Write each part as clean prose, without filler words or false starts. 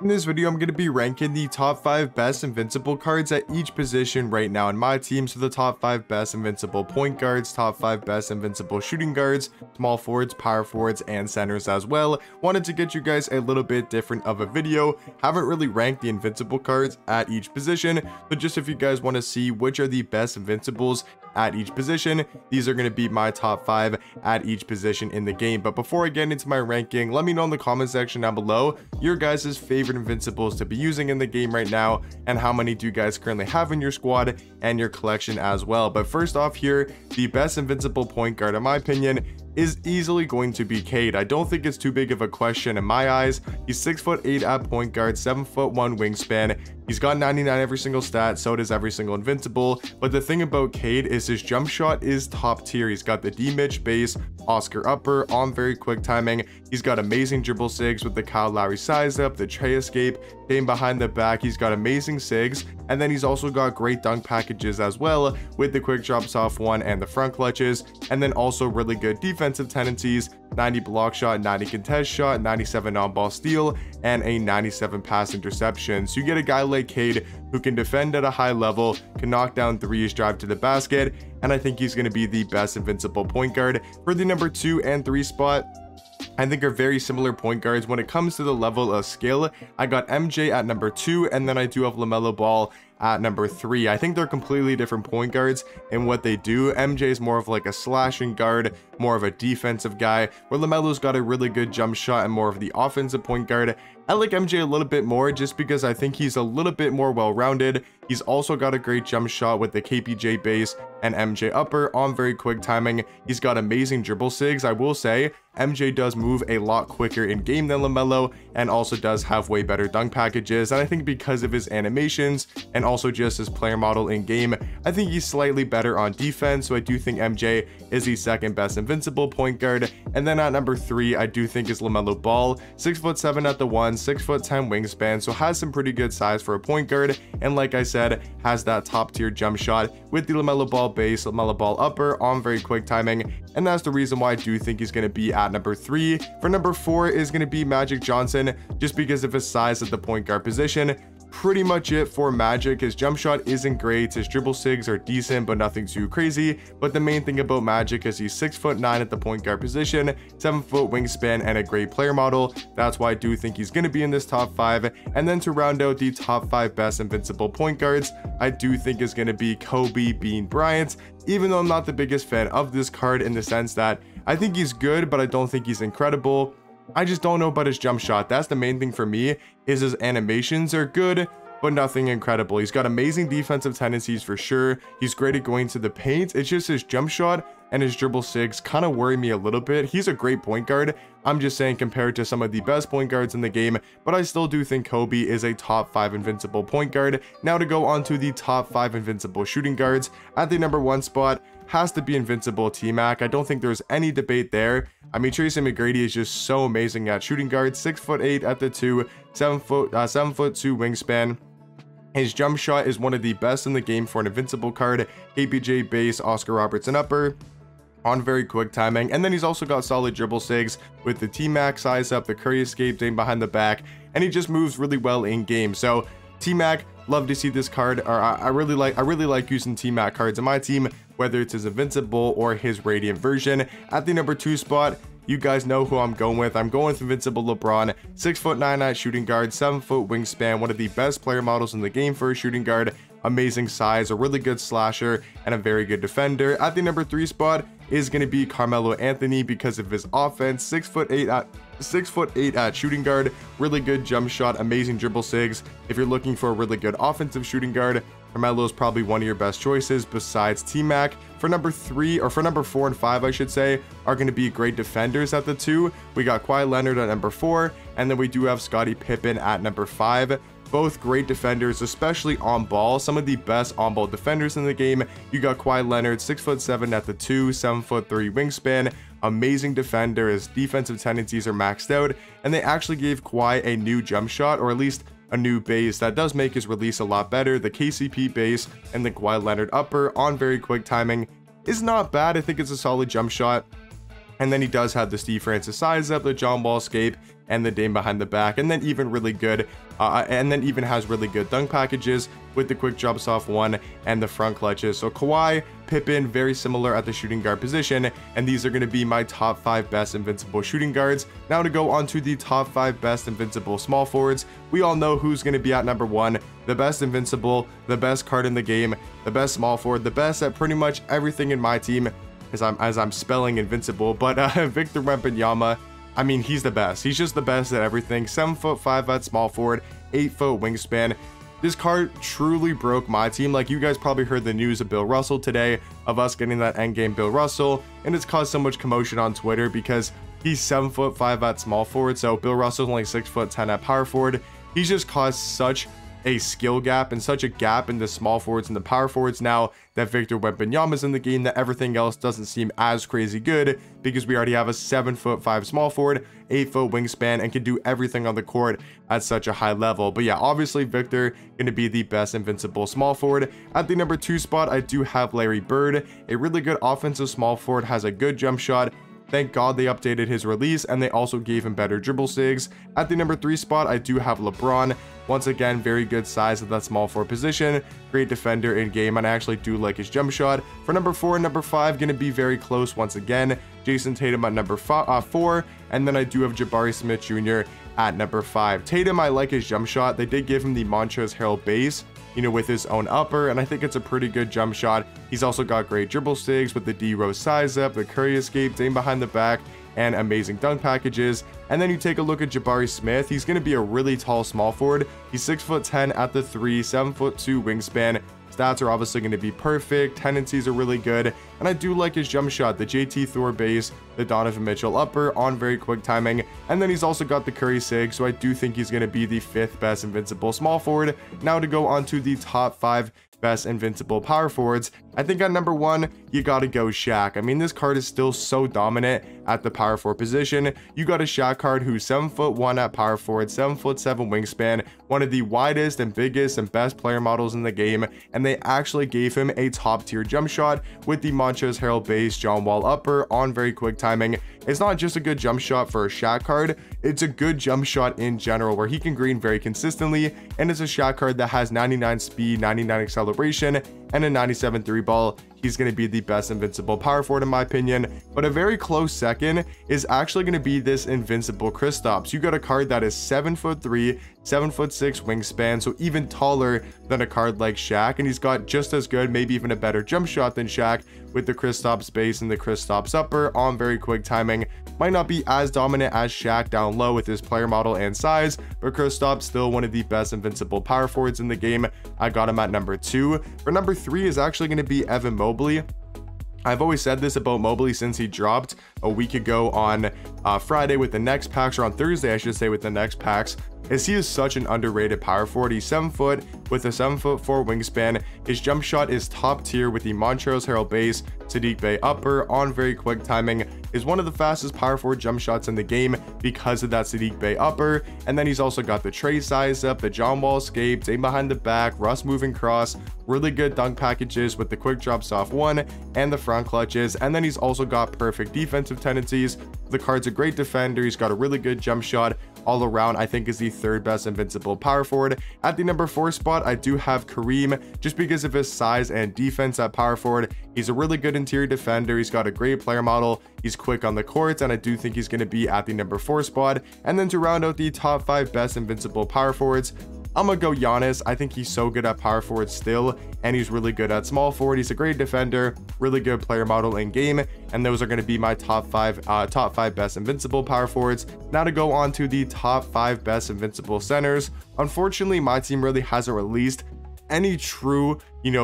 In this video, I'm going to be ranking the top 5 best invincible cards at each position right now in my team. So the top 5 best invincible point guards, top 5 best invincible shooting guards, small forwards, power forwards, and centers as well. Wanted to get you guys a little bit different of a video. Haven't really ranked the invincible cards at each position, but just if you guys want to see which are the best invincibles at each position, these are going to be my top 5 at each position in the game. But before I get into my ranking, let me know in the comment section down below your guys' favorite invincibles to be using in the game right now, and how many do you guys currently have in your squad and your collection as well. But first off here, the best invincible point guard in my opinion is easily going to be Cade. I don't think it's too big of a question in my eyes. He's 6'8" at point guard, 7'1" wingspan. He's got 99 every single stat, so does every single invincible. But the thing about Cade is his jump shot is top tier. He's got the D-Mitch base, Oscar upper, on very quick timing. He's got amazing dribble sigs with the Kyle Lowry size up, the tray escape, game behind the back. He's got amazing sigs, and then he's also got great dunk packages as well with the quick drops off one and the front clutches, and then also really good defensive tendencies, 90 block shot, 90 contest shot, 97 on-ball steal, and a 97 pass interception. So you get a guy like Cade who can defend at a high level, can knock down threes, drive to the basket, and I think he's going to be the best invincible point guard. For the number 2 and 3 spot, I think are very similar point guards when it comes to the level of skill. I got MJ at number 2, and then I do have LaMelo Ball at number 3. I think they're completely different point guards in what they do. MJ is more of like a slashing guard, more of a defensive guy, where LaMelo's got a really good jump shot and more of the offensive point guard. I like MJ a little bit more just because I think he's a little bit more well-rounded. He's also got a great jump shot with the KPJ base and MJ upper on very quick timing. He's got amazing dribble sigs. I will say MJ does move a lot quicker in game than LaMelo, and also does have way better dunk packages. And I think because of his animations and also just his player model in game, I think he's slightly better on defense. So I do think MJ is the second best invincible point guard. And then at number 3, I do think is LaMelo Ball, 6'7" at the 1, 6'10" wingspan, so has some pretty good size for a point guard, and like I said, has that top tier jump shot with the LaMelo Ball base, LaMelo Ball upper on very quick timing, and that's the reason why I do think he's going to be at number 3. For number 4 is going to be Magic Johnson, just because of his size at the point guard position. Pretty much it for Magic. His jump shot isn't great, his dribble sigs are decent but nothing too crazy, but the main thing about Magic is he's 6'9" at the point guard position, 7-foot wingspan, and a great player model. That's why I do think he's going to be in this top 5. And then to round out the top 5 best invincible point guards, I do think is going to be Kobe Bean Bryant, even though I'm not the biggest fan of this card in the sense that I think he's good, but I don't think he's incredible. I just don't know about his jump shot. That's the main thing for me, is his animations are good, but nothing incredible. He's got amazing defensive tendencies for sure. He's great at going to the paint. It's just his jump shot and his dribble sigs kind of worry me a little bit. He's a great point guard, I'm just saying, compared to some of the best point guards in the game, but I still do think Kobe is a top 5 invincible point guard. Now to go on to the top 5 invincible shooting guards. At the number 1 spot has to be Invincible T-Mac. I don't think there's any debate there. I mean, Tracy McGrady is just so amazing at shooting guard, 6'8" at the 2, 7'2" wingspan. His jump shot is one of the best in the game for an invincible card, KPJ base, Oscar Robertson upper, on very quick timing. And then he's also got solid dribble sigs with the T-Mac size up, the Curry escape, game behind the back, and he just moves really well in game. So T-Mac, love to see this card. Or I really like using T-Mac cards in my team, whether it's his invincible or his radiant version. At the number 2 spot, you guys know who I'm going with. I'm going with Invincible LeBron, 6'9" at shooting guard, 7-foot wingspan, one of the best player models in the game for a shooting guard. Amazing size, a really good slasher, and a very good defender. At the number 3 spot is going to be Carmelo Anthony because of his offense, 6'8" at shooting guard, really good jump shot, amazing dribble sigs. If you're looking for a really good offensive shooting guard, Carmelo is probably one of your best choices besides T-Mac. For number 3, or for number 4 and 5 I should say, are going to be great defenders at the 2. We got Kawhi Leonard at number 4, and then we do have Scottie Pippen at number 5. Both great defenders, especially on ball, some of the best on ball defenders in the game. You got Kawhi Leonard, 6'7" at the 2, 7'3" wingspan, amazing defender. His defensive tendencies are maxed out, and they actually gave Kawhi a new jump shot, or at least a new base that does make his release a lot better. The KCP base and the Kawhi Leonard upper on very quick timing is not bad. I think it's a solid jump shot. And then he does have the Steve Francis size up, the John Wall escape, and the Dame behind the back, and then even really good, has really good dunk packages with the quick drop soft one and the front clutches. So Kawhi, Pippen, very similar at the shooting guard position, and these are going to be my top 5 best invincible shooting guards. Now to go on to the top 5 best invincible small forwards, we all know who's going to be at number 1, the best invincible, the best card in the game, the best small forward, the best at pretty much everything in my team, as I'm spelling invincible, but Victor Wembanyama. I mean, he's the best. He's just the best at everything. 7'5" at small forward, 8-foot wingspan. This card truly broke my team. Like, you guys probably heard the news of Bill Russell today, of us getting that endgame Bill Russell, and it's caused so much commotion on Twitter because he's 7'5" at small forward. So Bill Russell's only 6'10" at power forward. He's just caused such a skill gap and such a gap in the small forwards and the power forwards now that Victor Wembanyama is in the game, that everything else doesn't seem as crazy good, because we already have a 7'5" small forward, 8-foot wingspan, and can do everything on the court at such a high level. But yeah, obviously Victor going to be the best invincible small forward. At the number 2 spot, I do have Larry Bird, a really good offensive small forward, has a good jump shot. Thank God they updated his release, and they also gave him better dribble sigs. At the number 3 spot, I do have LeBron. Once again, very good size at that small forward position, great defender in game, and I actually do like his jump shot. For number 4 and number 5, going to be very close once again. Jason Tatum at number 4, and then I do have Jabari Smith Jr. at number 5. Tatum, I like his jump shot. They did give him the Montrezl Harrell base, with his own upper, and I think it's a pretty good jump shot. He's also got great dribble sigs with the D-Rose size up, the Curry escape, Dame behind the back, and amazing dunk packages. And then you take a look at Jabari Smith. He's going to be a really tall small forward. He's 6'10" at the 3, 7'2" wingspan. Stats are obviously going to be perfect. Tendencies are really good, and I do like his jump shot, the JT Thor base, the Donovan Mitchell upper on very quick timing, and then he's also got the Curry sig, so I do think he's going to be the 5th best invincible small forward. Now to go on to the top 5 best invincible power forwards, I think at number 1, you gotta go Shaq. I mean, this card is still so dominant at the power forward position. You got a Shaq card who's 7'1" at power forward, 7'7" wingspan, one of the widest and biggest and best player models in the game, and they actually gave him a top tier jump shot with the Montrezl Harrell base, John Wall upper on very quick timing. It's not just a good jump shot for a Shaq card, it's a good jump shot in general, where he can green very consistently, and it's a Shaq card that has 99 speed, 99 acceleration, and a 97 3 ball. He's going to be the best invincible power forward in my opinion, but a very close second is actually going to be this invincible Kristaps. You got a card that is 7'3", 7'6" wingspan, so even taller than a card like Shaq, and he's got just as good, maybe even a better jump shot than Shaq with the Kristaps base and the Kristaps upper on very quick timing. Might not be as dominant as Shaq down low with his player model and size, but Kristaps still one of the best invincible power forwards in the game. I got him at number 2. For number 3 is actually going to be Evan Mobley. I've always said this about Mobley since he dropped a week ago on Friday with the next packs, or on Thursday I should say with the next packs, is he is such an underrated power forward. He's 7 foot with a 7'4" wingspan. His jump shot is top tier with the Montrezl Harrell base, Sadiq Bey upper on very quick timing. Is one of the fastest power forward jump shots in the game because of that Sadiq Bey upper. And then he's also got the Trey size up, the John Wall escape, Dame behind the back, Russ moving cross, really good dunk packages with the quick drop soft one and the front clutches. And then he's also got perfect defensive tendencies. The card's a great defender. He's got a really good jump shot all around. I think is the 3rd best invincible power forward. At the number 4 spot, I do have Kareem, just because of his size and defense at power forward. He's a really good interior defender. He's got a great player model. He's quick on the court, and I do think he's going to be at the number 4 spot. And then to round out the top 5 best invincible power forwards, I'm gonna go Giannis. I think he's so good at power forward still, and he's really good at small forward. He's a great defender, really good player model in game, and those are going to be my top 5 best invincible power forwards. Now to go on to the top 5 best invincible centers. Unfortunately, my team really hasn't released any true,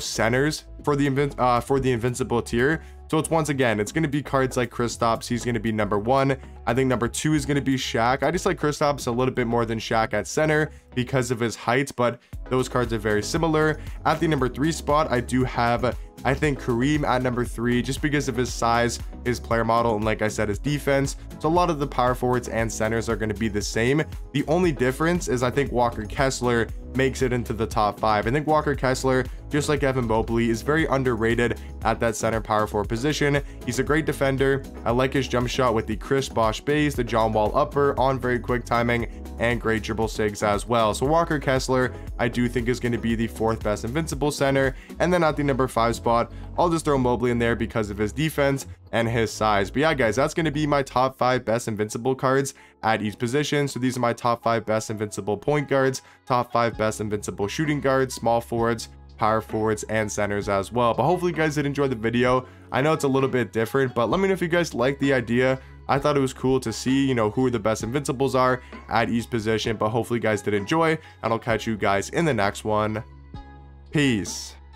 centers for the invincible tier. So it's once again, it's going to be cards like Kristaps. He's going to be number 1. I think number 2 is going to be Shaq. I just like Kristaps a little bit more than Shaq at center because of his height, but those cards are very similar. At the number 3 spot, I do have I think Kareem at number 3, just because of his size, his player model, and like I said, his defense. So a lot of the power forwards and centers are going to be the same. The only difference is I think Walker Kessler makes it into the top 5. I think Walker Kessler, just like Evan Mobley, is very underrated at that center power forward position. He's a great defender. I like his jump shot with the Chris Bosh base, the John Wall upper on very quick timing, and great dribble sigs as well. So Walker Kessler, I do think is going to be the 4th best Invincible center. And then at the number 5 spot, I'll just throw Mobley in there because of his defense and his size. But yeah, guys, that's going to be my top 5 best Invincible cards at each position. So these are my top 5 best Invincible point guards, top 5 best Invincible shooting guards, small forwards, power forwards, and centers as well. But hopefully you guys did enjoy the video. I know it's a little bit different, but let me know if you guys like the idea. I thought it was cool to see, you know, who the best Invincibles are at each position. But hopefully you guys did enjoy, and I'll catch you guys in the next one. Peace.